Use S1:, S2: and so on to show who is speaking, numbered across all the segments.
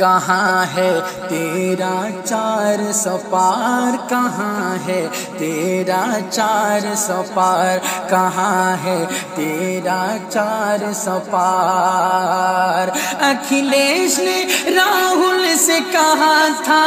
S1: کہاں ہے تیرا 400 پار، کہاں ہے تیرا 400 پار، کہاں ہے تیرا 400 پار۔ اکھلیش نے راہل سے کہا تھا،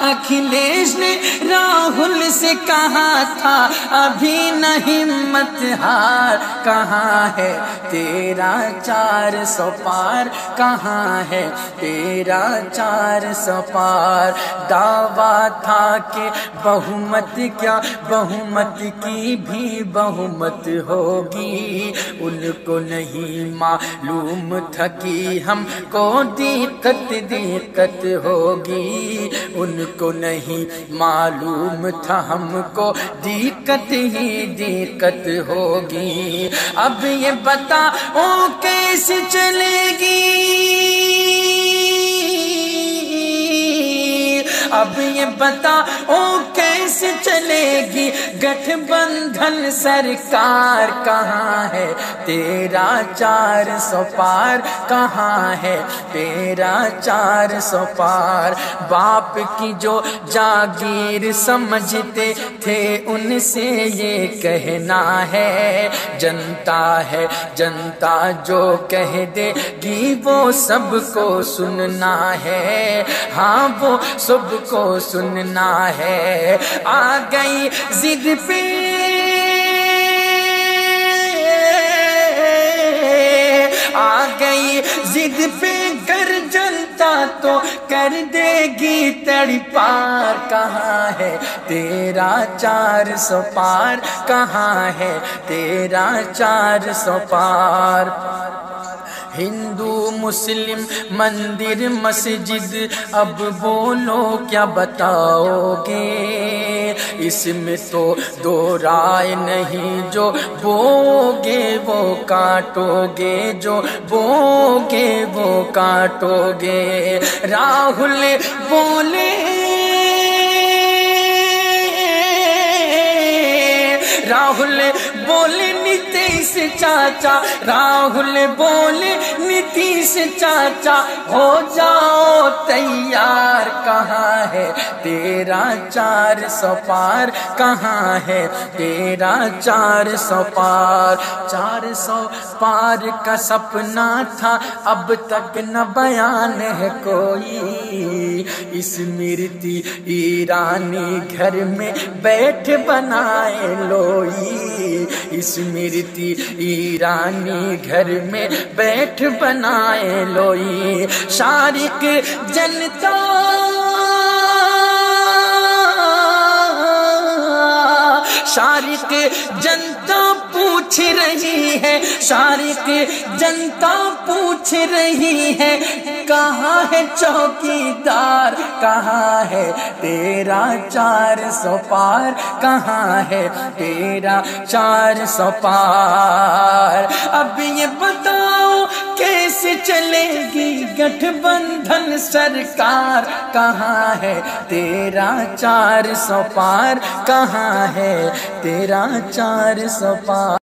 S1: اکھلیش نے راہل سے کہا تھا ابھی نہ ہمت ہار، کہاں ہے تیرا 400 پار، کہاں ہے تیرا 400 پار۔ دعویٰ تھا کہ بہومت کیا بہومت کی بھی بہومت ہوگی، ان کو نہیں معلوم تھا کہ ہم کو دقت ہوگی، ان کو نہیں معلوم تھا ہم کو دقت ہوگی۔ اب یہ بتا او کیسے چلے گی، اب یہ بتا او کیسے چلے گی گٹھ بندھن سرکار، کہاں ہے تیرا 400 پار، کہاں ہے تیرا 400 پار۔ باپ کی جو جاگیر سمجھتے تھے ان سے یہ کہنا ہے، جنتا ہے جنتا جو کہہ دے گی وہ سب کو سننا ہے، ہاں وہ سب کو سننا ہے۔ آ گئی ضد پہ آ گئی ضد پہ گر جنتا تو کر دے گی تڑپار، کہاں ہے تیرا 400 پار، کہاں ہے تیرا 400 پار۔ ہندو مسلم مندر مسجد اب بولو کیا بتاؤ گے، اس میں تو دو رائے نہیں، جو بوگے وہ کاٹو گے، جو بوگے وہ کاٹو گے۔ راہل بولے راہل بولے نتیش چاچا، راہل بولے نتیش چاچا ہو جاؤ تیار، کہاں ہے تیرا 400 پار، کہاں ہے تیرا 400 پار۔ 400 پار کا سپنا تھا اب تک نہ بیان ہے کوئی، اسمرتی ایرانی گھر میں بیٹھ بنائے لوئی، اسمرتی ایرانی گھر میں بیٹھ بنائے لوئی۔ شارق جنتا شارق جنتا پوچھ رہی ہے، شارق جنتا پوچھ رہی ہے کہاں ہے چوکیدار، کہاں ہے تیرا 400 پار، کہاں ہے تیرا 400 پار۔ اب یہ بتاؤ کیسے چلے گی گٹھ بندھن سرکار، کہاں ہے تیرا 400 پار، کہاں ہے تیرا 400 پار۔